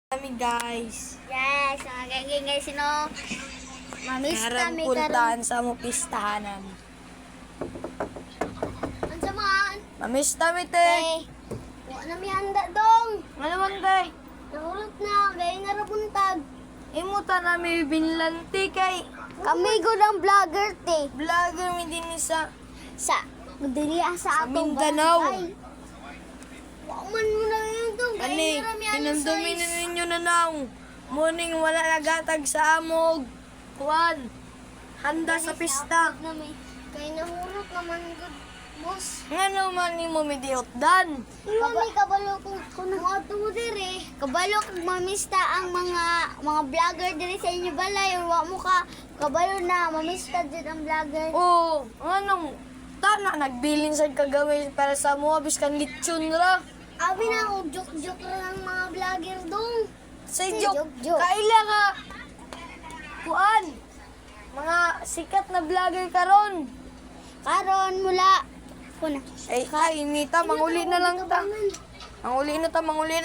Kami guys. Yes, mga gagawin guys, mamista Karang may puntahan sa mo pistahanan. Ang samaan. Mamista mi te. Eh, wala na may handa dong. Ano man kay? Nahulot na, gaya nga rabuntag. Imo ta na may binlanti kay. Kami go ng vlogger, te. Vlogger mi din sa Dili sa atong Mindanao. barangay. Waman mo na yun dong. Ani, pinandumi na ninyo na naw. Morning wala nagatag sa amog. Kuan. Handa sa pista. Kaya nahulot naman good, boss. Ngano man nimo mi diotdan. Kami kabalo kung ato mo dire. Kabalo kung mamista ang mga vlogger dire sa inyo balay or wa mo ka kabalo na mamista din ang vlogger. Oh, anong tana nagbilin sa kagawin para sa mo biskan litsyon ra. Abi na og joke ra ng mga vlogger dong. Say Say joke. joke. Kaila ka. Kuan. Mga sikat na vlogger karon. Karon mula kuna. Ay, inita, manguli na lang ta. Manguli na ta. Manguli